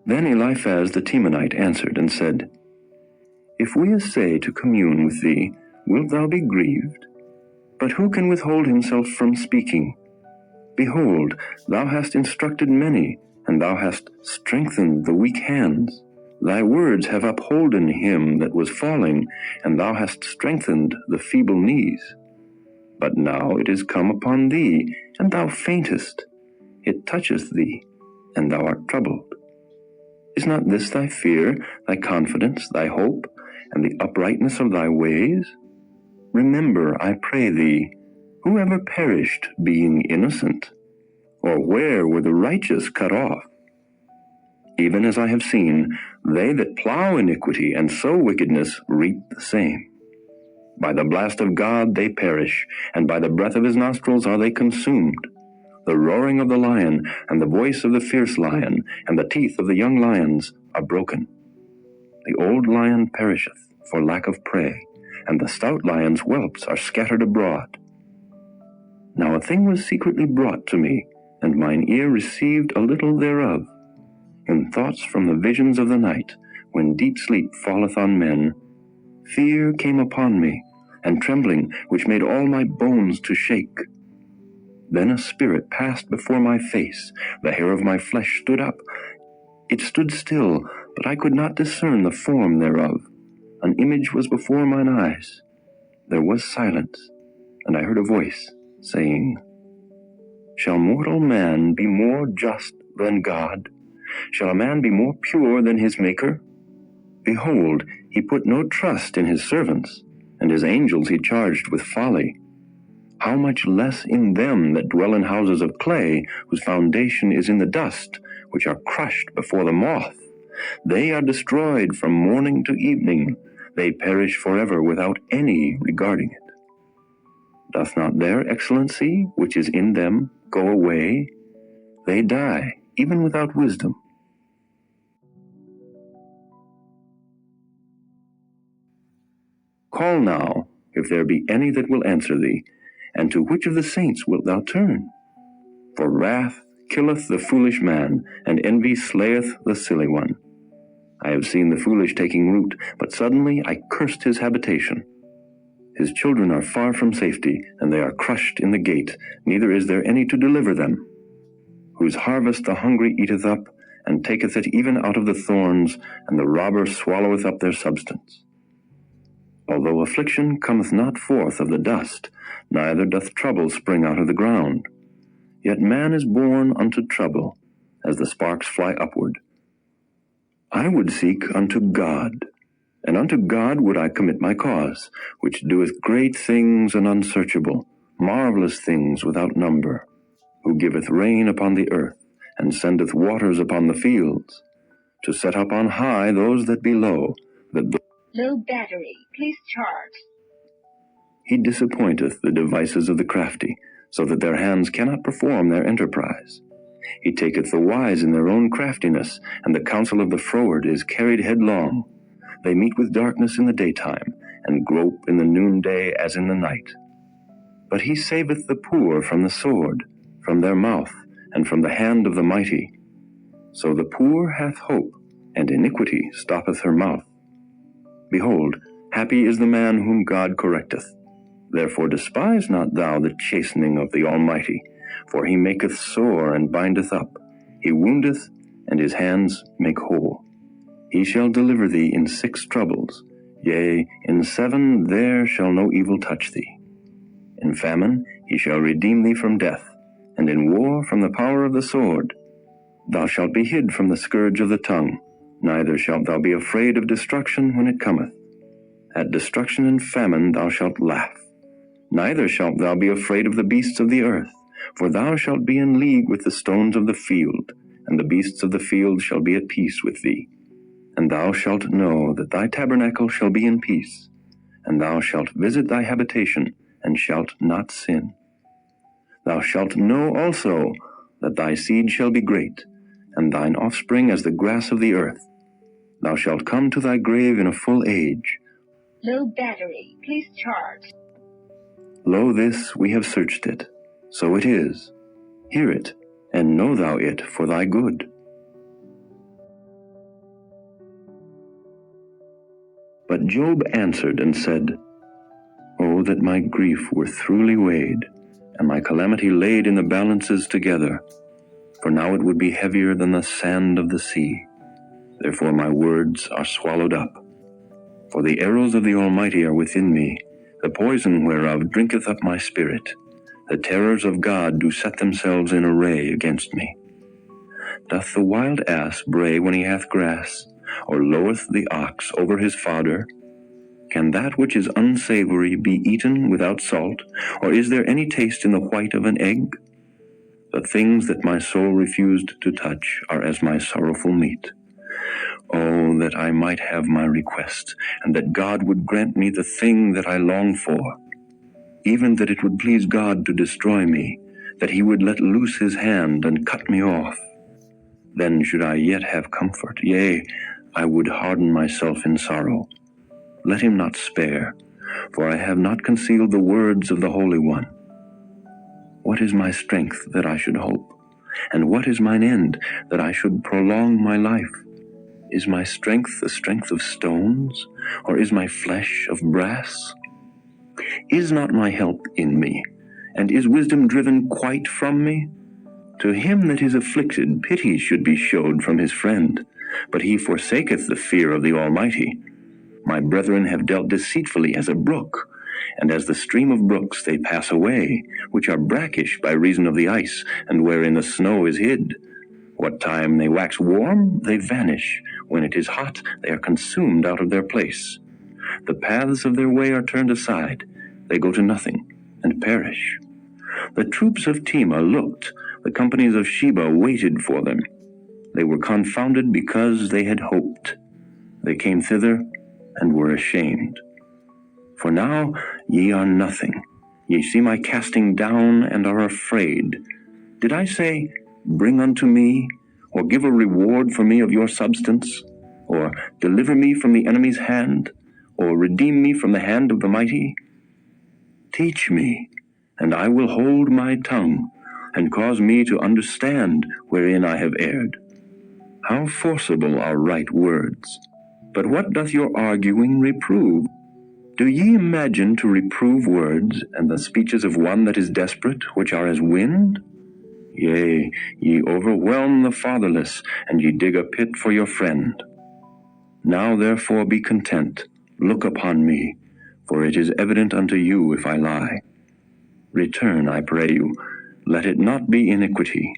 Then Eliphaz the Temanite answered and said, If we essay to commune with thee, wilt thou be grieved? But who can withhold himself from speaking? Behold, thou hast instructed many, and thou hast strengthened the weak hands. Thy words have upholden him that was falling, and thou hast strengthened the feeble knees. But now it is come upon thee, and thou faintest. It toucheth thee, and thou art troubled. Is not this thy fear, thy confidence, thy hope, and the uprightness of thy ways? Remember, I pray thee, who ever perished being innocent? Or where were the righteous cut off? Even as I have seen, they that plow iniquity and sow wickedness reap the same. By the blast of God they perish, and by the breath of his nostrils are they consumed. The roaring of the lion, and the voice of the fierce lion, and the teeth of the young lions are broken. The old lion perisheth for lack of prey, and the stout lion's whelps are scattered abroad. Now a thing was secretly brought to me, and mine ear received a little thereof. In thoughts from the visions of the night, when deep sleep falleth on men, fear came upon me, and trembling, which made all my bones to shake. Then a spirit passed before my face, the hair of my flesh stood up. It stood still, but I could not discern the form thereof. An image was before mine eyes. There was silence, and I heard a voice, saying, Shall mortal man be more just than God? Shall a man be more pure than his Maker? Behold, he put no trust in his servants, and his angels he charged with folly. How much less in them that dwell in houses of clay, whose foundation is in the dust, which are crushed before the moth. They are destroyed from morning to evening. They perish forever without any regarding it. Doth not their excellency, which is in them, go away? They die, even without wisdom. Call now, if there be any that will answer thee, and to which of the saints wilt thou turn? For wrath killeth the foolish man, and envy slayeth the silly one. I have seen the foolish taking root, but suddenly I cursed his habitation. His children are far from safety, and they are crushed in the gate, neither is there any to deliver them. Whose harvest the hungry eateth up, and taketh it even out of the thorns, and the robber swalloweth up their substance. Although affliction cometh not forth of the dust, neither doth trouble spring out of the ground, yet man is born unto trouble, as the sparks fly upward. I would seek unto God, and unto God would I commit my cause, which doeth great things and unsearchable, marvelous things without number, who giveth rain upon the earth, and sendeth waters upon the fields, to set up on high those that be low, that Low battery, please charge. He disappointeth the devices of the crafty, so that their hands cannot perform their enterprise. He taketh the wise in their own craftiness, and the counsel of the froward is carried headlong. They meet with darkness in the daytime, and grope in the noonday as in the night. But he saveth the poor from the sword, from their mouth, and from the hand of the mighty. So the poor hath hope, and iniquity stoppeth her mouth. Behold, happy is the man whom God correcteth. Therefore despise not thou the chastening of the Almighty, for he maketh sore and bindeth up. He woundeth, and his hands make whole. He shall deliver thee in 6 troubles, yea, in 7 there shall no evil touch thee. In famine he shall redeem thee from death, and in war from the power of the sword. Thou shalt be hid from the scourge of the tongue, neither shalt thou be afraid of destruction when it cometh. At destruction and famine thou shalt laugh. Neither shalt thou be afraid of the beasts of the earth, for thou shalt be in league with the stones of the field, and the beasts of the field shall be at peace with thee. And thou shalt know that thy tabernacle shall be in peace, and thou shalt visit thy habitation, and shalt not sin. Thou shalt know also that thy seed shall be great, and thine offspring as the grass of the earth. Thou shalt come to thy grave in a full age. Low battery, please charge. Lo, this we have searched it, so it is. Hear it, and know thou it for thy good. But Job answered and said, Oh, that my grief were throughly weighed, and my calamity laid in the balances together, for now it would be heavier than the sand of the sea. Therefore my words are swallowed up. For the arrows of the Almighty are within me, the poison whereof drinketh up my spirit. The terrors of God do set themselves in array against me. Doth the wild ass bray when he hath grass, or loweth the ox over his fodder? Can that which is unsavory be eaten without salt, or is there any taste in the white of an egg? The things that my soul refused to touch are as my sorrowful meat. Oh, that I might have my request, and that God would grant me the thing that I long for, even that it would please God to destroy me, that he would let loose his hand and cut me off. Then should I yet have comfort, yea, I would harden myself in sorrow. Let him not spare, for I have not concealed the words of the Holy One. What is my strength that I should hope? And what is mine end that I should prolong my life? Is my strength the strength of stones, or is my flesh of brass? Is not my help in me, and is wisdom driven quite from me? To him that is afflicted pity should be showed from his friend, but he forsaketh the fear of the Almighty. My brethren have dealt deceitfully as a brook, and as the stream of brooks they pass away, which are brackish by reason of the ice, and wherein the snow is hid. What time they wax warm, they vanish. When it is hot, they are consumed out of their place. The paths of their way are turned aside. They go to nothing, and perish. The troops of Tema looked. The companies of Sheba waited for them. They were confounded because they had hoped. They came thither, and were ashamed. For now ye are nothing. Ye see my casting down, and are afraid. Did I say, Bring unto me, or give a reward for me of your substance, or deliver me from the enemy's hand, or redeem me from the hand of the mighty? Teach me, and I will hold my tongue, and cause me to understand wherein I have erred. How forcible are right words! But what doth your arguing reprove? Do ye imagine to reprove words, and the speeches of one that is desperate, which are as wind? Yea, ye overwhelm the fatherless, and ye dig a pit for your friend. Now therefore be content, look upon me, for it is evident unto you if I lie. Return, I pray you, let it not be iniquity.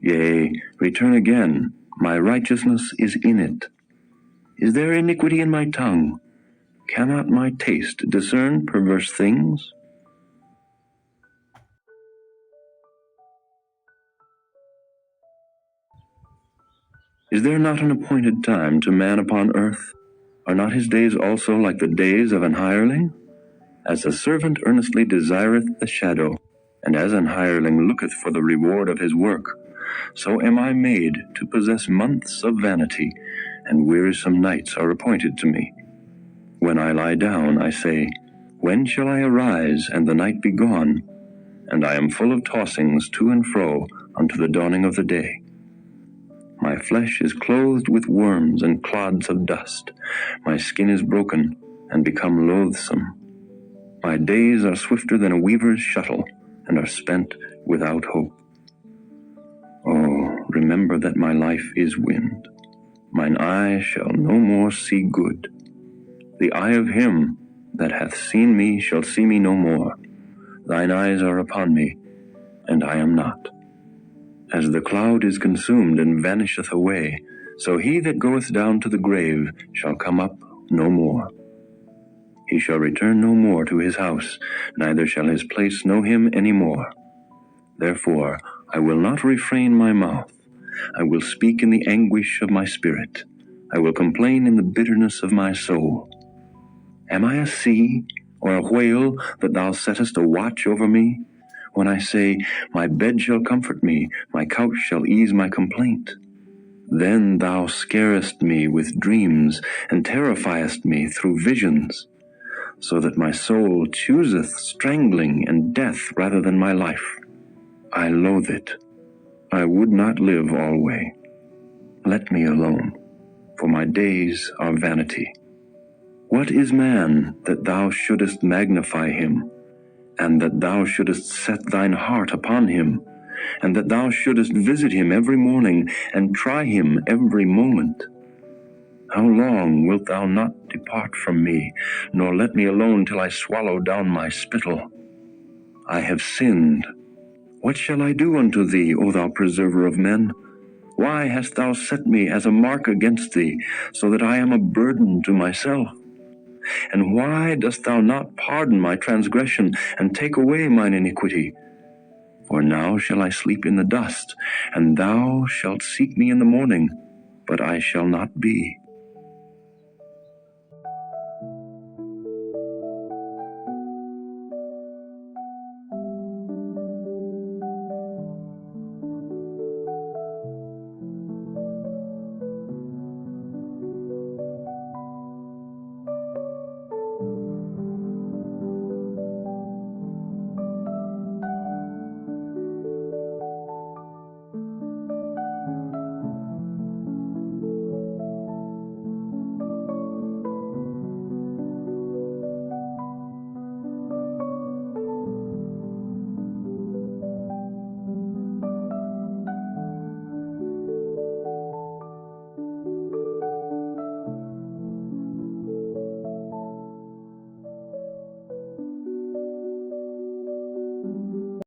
Yea, return again, my righteousness is in it. Is there iniquity in my tongue? Cannot my taste discern perverse things? Is there not an appointed time to man upon earth? Are not his days also like the days of an hireling? As the servant earnestly desireth the shadow, and as an hireling looketh for the reward of his work, so am I made to possess months of vanity, and wearisome nights are appointed to me. When I lie down, I say, When shall I arise, and the night be gone? And I am full of tossings to and fro unto the dawning of the day. My flesh is clothed with worms and clods of dust. My skin is broken and become loathsome. My days are swifter than a weaver's shuttle, and are spent without hope. Oh, remember that my life is wind. Mine eye shall no more see good. The eye of him that hath seen me shall see me no more. Thine eyes are upon me, and I am not. As the cloud is consumed and vanisheth away, so he that goeth down to the grave shall come up no more. He shall return no more to his house, neither shall his place know him any more. Therefore I will not refrain my mouth. I will speak in the anguish of my spirit. I will complain in the bitterness of my soul. Am I a sea or a whale that thou settest a watch over me? When I say, My bed shall comfort me, my couch shall ease my complaint. Then thou scarest me with dreams, and terrifiest me through visions, so that my soul chooseth strangling and death rather than my life. I loathe it. I would not live alway. Let me alone, for my days are vanity. What is man, that thou shouldest magnify him, and that thou shouldest set thine heart upon him, and that thou shouldest visit him every morning, and try him every moment? How long wilt thou not depart from me, nor let me alone till I swallow down my spittle? I have sinned. What shall I do unto thee, O thou preserver of men? Why hast thou set me as a mark against thee, so that I am a burden to myself? And why dost thou not pardon my transgression, and take away mine iniquity? For now shall I sleep in the dust, and thou shalt seek me in the morning, but I shall not be.